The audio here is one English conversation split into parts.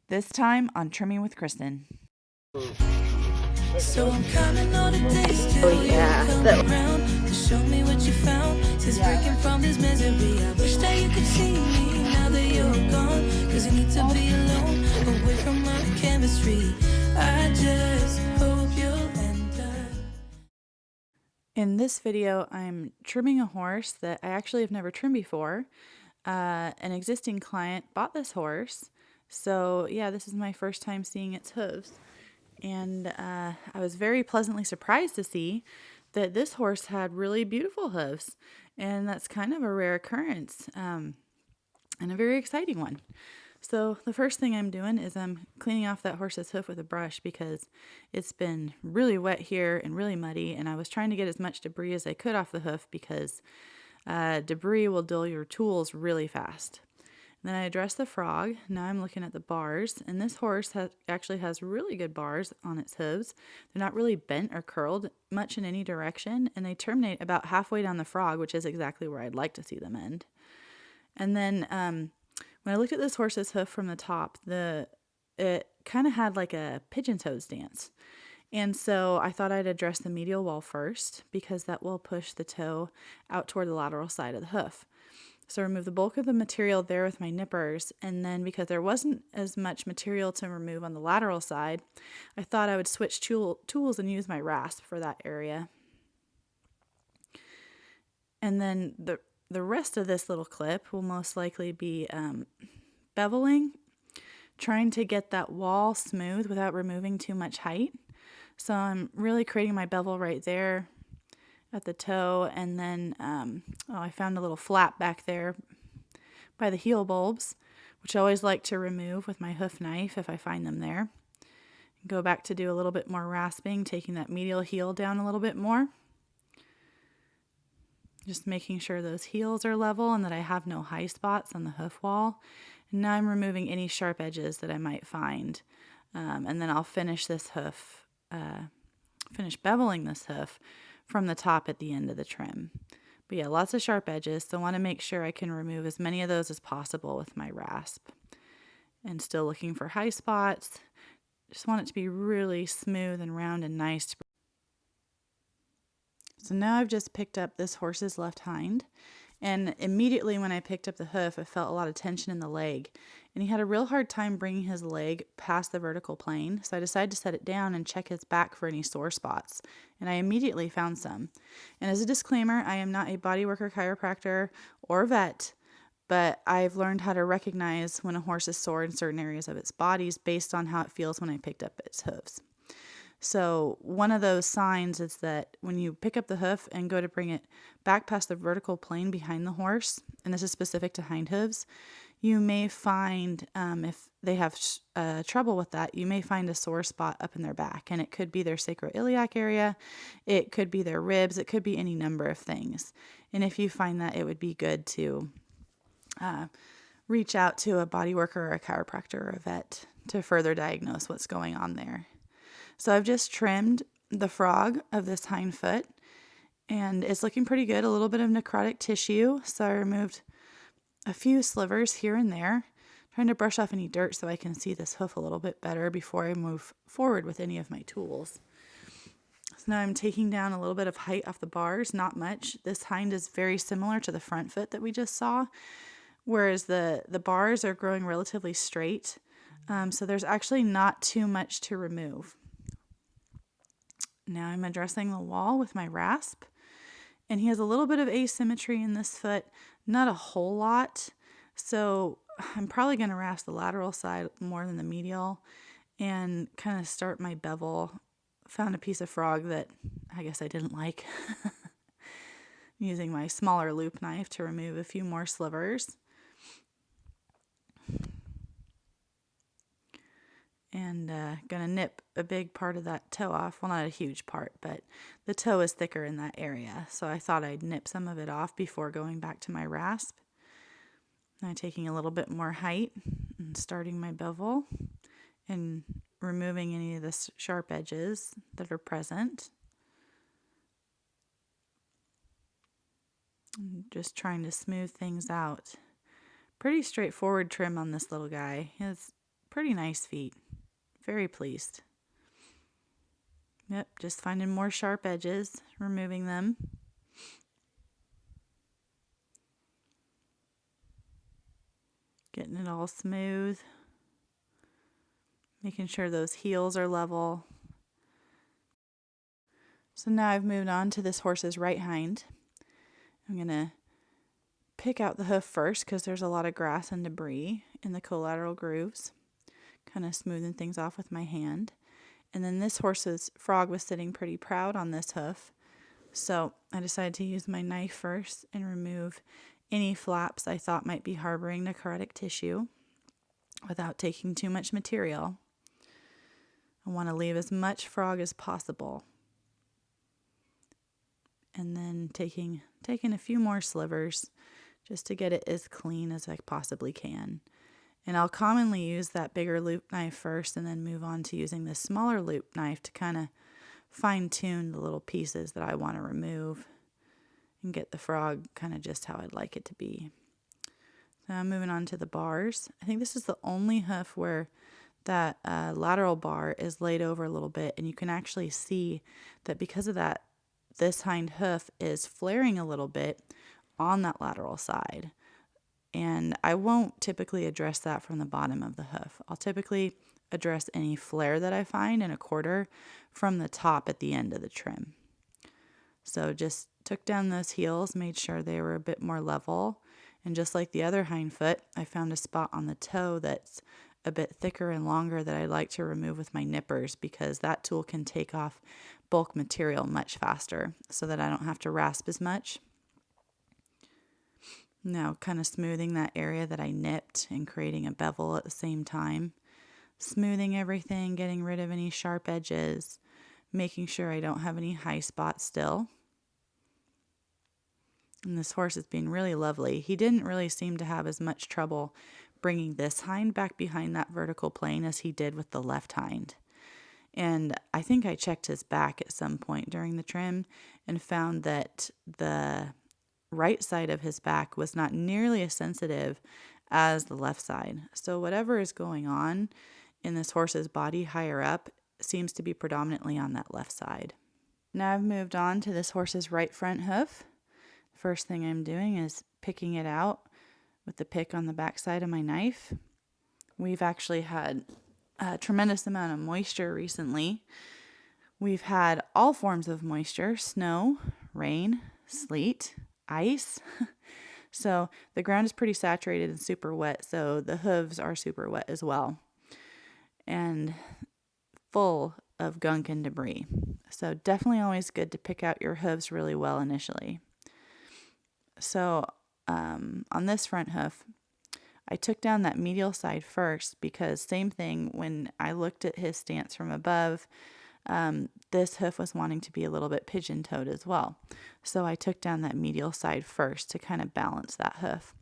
This time on Trimming with Kristen. So I'm counting all the days till you come around to show me what you found. Since breaking from this misery, I wish that you could see me now that you're gone. Cause you need to be alone, away from our chemistry. I just hope you'll end up. In this video, I'm trimming a horse that I actually have never trimmed before. An existing client bought this horse. So yeah, this is my first time seeing its hooves. And I was very pleasantly surprised to see that this horse had really beautiful hooves. And that's kind of a rare occurrence and a very exciting one. So the first thing I'm doing is I'm cleaning off that horse's hoof with a brush because it's been really wet here and really muddy, and I was trying to get as much debris as I could off the hoof because debris will dull your tools really fast. And then I addressed the frog. Now I'm looking at the bars, and this horse actually has really good bars on its hooves. They're not really bent or curled much in any direction, and they terminate about halfway down the frog, which is exactly where I'd like to see them end. And then when I looked at this horse's hoof from the top, it kind of had like a pigeon toe stance. And so I thought I'd address the medial wall first because that will push the toe out toward the lateral side of the hoof. So I removed the bulk of the material there with my nippers, and then because there wasn't as much material to remove on the lateral side, I thought I would switch tools and use my rasp for that area. And then the rest of this little clip will most likely be beveling, trying to get that wall smooth without removing too much height. So I'm really creating my bevel right there at the toe, and then I found a little flap back there by the heel bulbs, which I always like to remove with my hoof knife if I find them there. Go back to do a little bit more rasping, taking that medial heel down a little bit more. Just making sure those heels are level and that I have no high spots on the hoof wall. And now I'm removing any sharp edges that I might find. And then I'll finish this hoof, finish beveling this hoof from the top at the end of the trim. But yeah, lots of sharp edges, so I want to make sure I can remove as many of those as possible with my rasp. And still looking for high spots. Just want it to be really smooth and round and nice. So now I've just picked up this horse's left hind, and immediately when I picked up the hoof, I felt a lot of tension in the leg, and he had a real hard time bringing his leg past the vertical plane, so I decided to set it down and check his back for any sore spots, and I immediately found some. And as a disclaimer, I am not a bodyworker, chiropractor, or vet, but I've learned how to recognize when a horse is sore in certain areas of its bodies based on how it feels when I picked up its hooves. So one of those signs is that when you pick up the hoof and go to bring it back past the vertical plane behind the horse, and this is specific to hind hooves, you may find, if they have trouble with that, you may find a sore spot up in their back. And it could be their sacroiliac area, it could be their ribs, it could be any number of things. And if you find that, it would be good to reach out to a body worker or a chiropractor or a vet to further diagnose what's going on there. So I've just trimmed the frog of this hind foot, and it's looking pretty good. A little bit of necrotic tissue, so I removed a few slivers here and there, trying to brush off any dirt so I can see this hoof a little bit better before I move forward with any of my tools. So now I'm taking down a little bit of height off the bars, not much. This hind is very similar to the front foot that we just saw, whereas the bars are growing relatively straight, so there's actually not too much to remove. Now I'm addressing the wall with my rasp, and he has a little bit of asymmetry in this foot, not a whole lot, so I'm probably going to rasp the lateral side more than the medial and kind of start my bevel. Found a piece of frog that I guess I didn't like. I'm using my smaller loop knife to remove a few more slivers. And gonna nip a big part of that toe off. Well, not a huge part, but the toe is thicker in that area. So I thought I'd nip some of it off before going back to my rasp. Now taking a little bit more height and starting my bevel and removing any of the sharp edges that are present. And just trying to smooth things out. Pretty straightforward trim on this little guy. It's Pretty nice feet. Very pleased. Yep, just finding more sharp edges, removing them. Getting it all smooth. Making sure those heels are level. So now I've moved on to this horse's right hind. I'm going to pick out the hoof first because there's a lot of grass and debris in the collateral grooves. Kind of smoothing things off with my hand. And then this horse's frog was sitting pretty proud on this hoof. So I decided to use my knife first and remove any flaps I thought might be harboring necrotic tissue without taking too much material. I want to leave as much frog as possible. And then taking a few more slivers just to get it as clean as I possibly can. And I'll commonly use that bigger loop knife first and then move on to using this smaller loop knife to kind of fine-tune the little pieces that I want to remove and get the frog kind of just how I'd like it to be. So I'm moving on to the bars. I think this is the only hoof where that lateral bar is laid over a little bit, and you can actually see that because of that, this hind hoof is flaring a little bit on that lateral side. And I won't typically address that from the bottom of the hoof. I'll typically address any flare that I find in a quarter from the top at the end of the trim. So just took down those heels, made sure they were a bit more level. And just like the other hind foot, I found a spot on the toe that's a bit thicker and longer that I like to remove with my nippers because that tool can take off bulk material much faster so that I don't have to rasp as much. Now kind of smoothing that area that I nipped and creating a bevel at the same time. Smoothing everything, getting rid of any sharp edges, making sure I don't have any high spots still. And this horse is being really lovely. He didn't really seem to have as much trouble bringing this hind back behind that vertical plane as he did with the left hind. And I think I checked his back at some point during the trim and found that the right side of his back was not nearly as sensitive as the left side. So whatever is going on in this horse's body higher up seems to be predominantly on that left side. Now I've moved on to this horse's right front hoof. First thing I'm doing is picking it out with the pick on the back side of my knife. We've actually had a tremendous amount of moisture recently. We've had all forms of moisture: snow, rain, sleet, ice. So the ground is pretty saturated and super wet, so the hooves are super wet as well. And full of gunk and debris. So definitely always good to pick out your hooves really well initially. So on this front hoof, I took down that medial side first because same thing when I looked at his stance from above, this hoof was wanting to be a little bit pigeon-toed as well. So I took down that medial side first to kind of balance that hoof.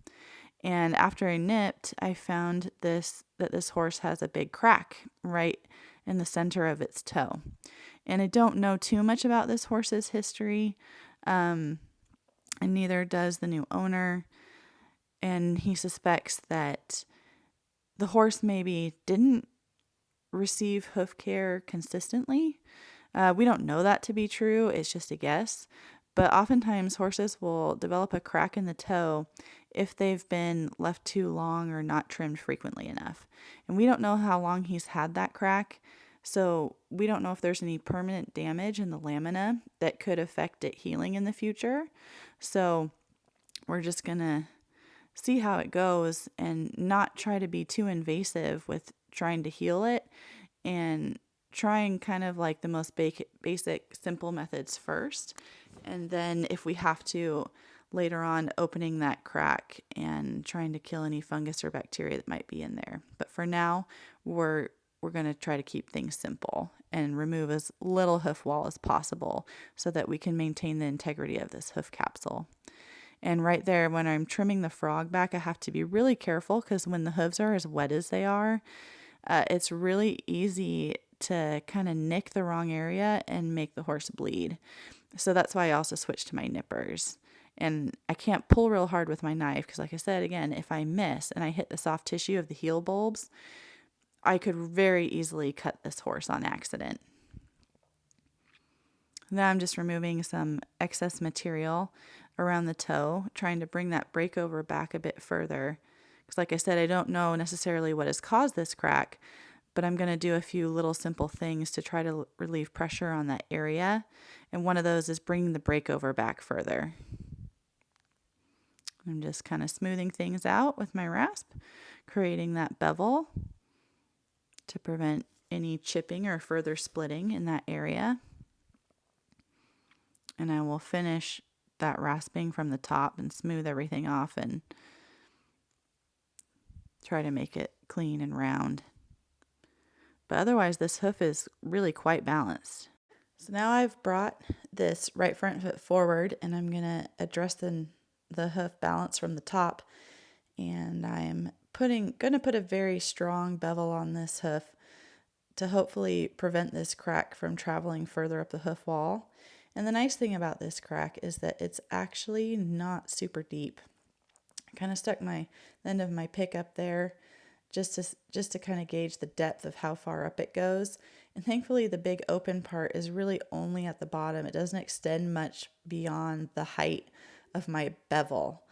And after I nipped, I found that this horse has a big crack right in the center of its toe. And I don't know too much about this horse's history, and neither does the new owner. And he suspects that the horse maybe didn't receive hoof care consistently. We don't know that to be true. It's just a guess. But oftentimes horses will develop a crack in the toe if they've been left too long or not trimmed frequently enough. And we don't know how long he's had that crack. So we don't know if there's any permanent damage in the lamina that could affect it healing in the future. So we're just going to see how it goes and not try to be too invasive with trying to heal it, and trying kind of like the most basic, simple methods first. And then if we have to, later on, opening that crack and trying to kill any fungus or bacteria that might be in there. But for now, we're going to try to keep things simple and remove as little hoof wall as possible so that we can maintain the integrity of this hoof capsule. And right there, when I'm trimming the frog back, I have to be really careful because when the hooves are as wet as they are, it's really easy to kind of nick the wrong area and make the horse bleed. So that's why I also switched to my nippers. And I can't pull real hard with my knife because, like I said, again, if I miss and I hit the soft tissue of the heel bulbs, I could very easily cut this horse on accident. Now I'm just removing some excess material around the toe, trying to bring that breakover back a bit further. Because like I said, I don't know necessarily what has caused this crack, but I'm going to do a few little simple things to try to relieve pressure on that area. And one of those is bringing the breakover back further. I'm just kind of smoothing things out with my rasp, creating that bevel to prevent any chipping or further splitting in that area. And I will finish that rasping from the top and smooth everything off and try to make it clean and round. But otherwise, this hoof is really quite balanced. So now I've brought this right front foot forward, and I'm going to address the hoof balance from the top. And I'm going to put a very strong bevel on this hoof to hopefully prevent this crack from traveling further up the hoof wall. And the nice thing about this crack is that it's actually not super deep. I kind of stuck the end of my pick up there just to kind of gauge the depth of how far up it goes. And thankfully the big open part is really only at the bottom. It doesn't extend much beyond the height of my bevel.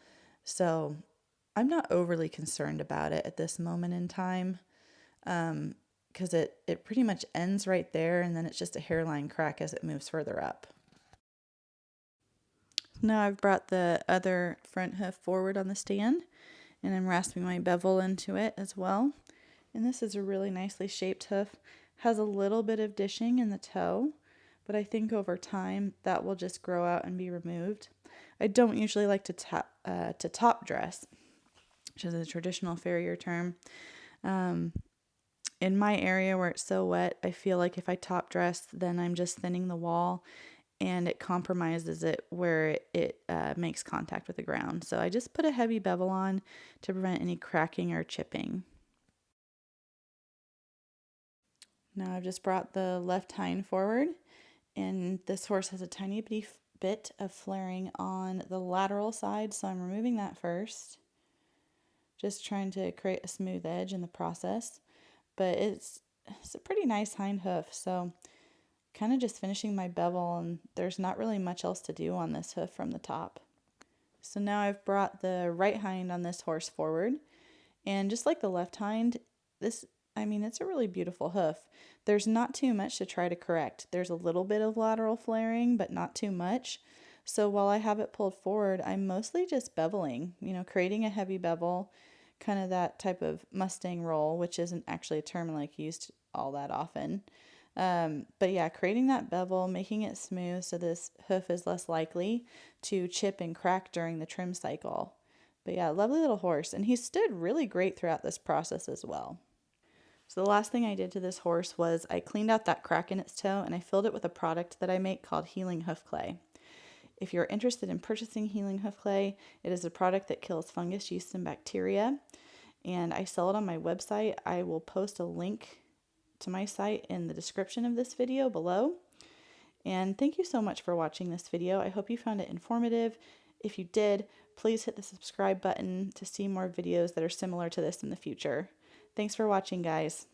So I'm not overly concerned about it at this moment in time, because it pretty much ends right there, and then it's just a hairline crack as it moves further up. Now I've brought the other front hoof forward on the stand, and I'm rasping my bevel into it as well. And this is a really nicely shaped hoof. Has a little bit of dishing in the toe, but I think over time that will just grow out and be removed. I don't usually like to top dress, which is a traditional farrier term. In my area where it's so wet, I feel like if I top dress, then I'm just thinning the wall, and it compromises it where it makes contact with the ground. So I just put a heavy bevel on to prevent any cracking or chipping. Now I've just brought the left hind forward, and this horse has a tiny bit of flaring on the lateral side, so I'm removing that first. Just trying to create a smooth edge in the process. But it's a pretty nice hind hoof, so kind of just finishing my bevel, and there's not really much else to do on this hoof from the top. So now I've brought the right hind on this horse forward, and just like the left hind, it's a really beautiful hoof. There's not too much to try to correct. There's a little bit of lateral flaring, but not too much. So while I have it pulled forward, I'm mostly just beveling, creating a heavy bevel, kind of that type of Mustang roll, which isn't actually a term like used all that often. But yeah, creating that bevel, making it smooth so this hoof is less likely to chip and crack during the trim cycle. But yeah, lovely little horse, and he stood really great throughout this process as well. So the last thing I did to this horse was I cleaned out that crack in its toe, and I filled it with a product that I make called Healing Hoof Clay. If you're interested in purchasing Healing Hoof Clay, it is a product that kills fungus, yeast, and bacteria, and I sell it on my website. I will post a link to my site in the description of this video below. And thank you so much for watching this video. I hope you found it informative. If you did, please hit the subscribe button to see more videos that are similar to this in the future. Thanks for watching, guys.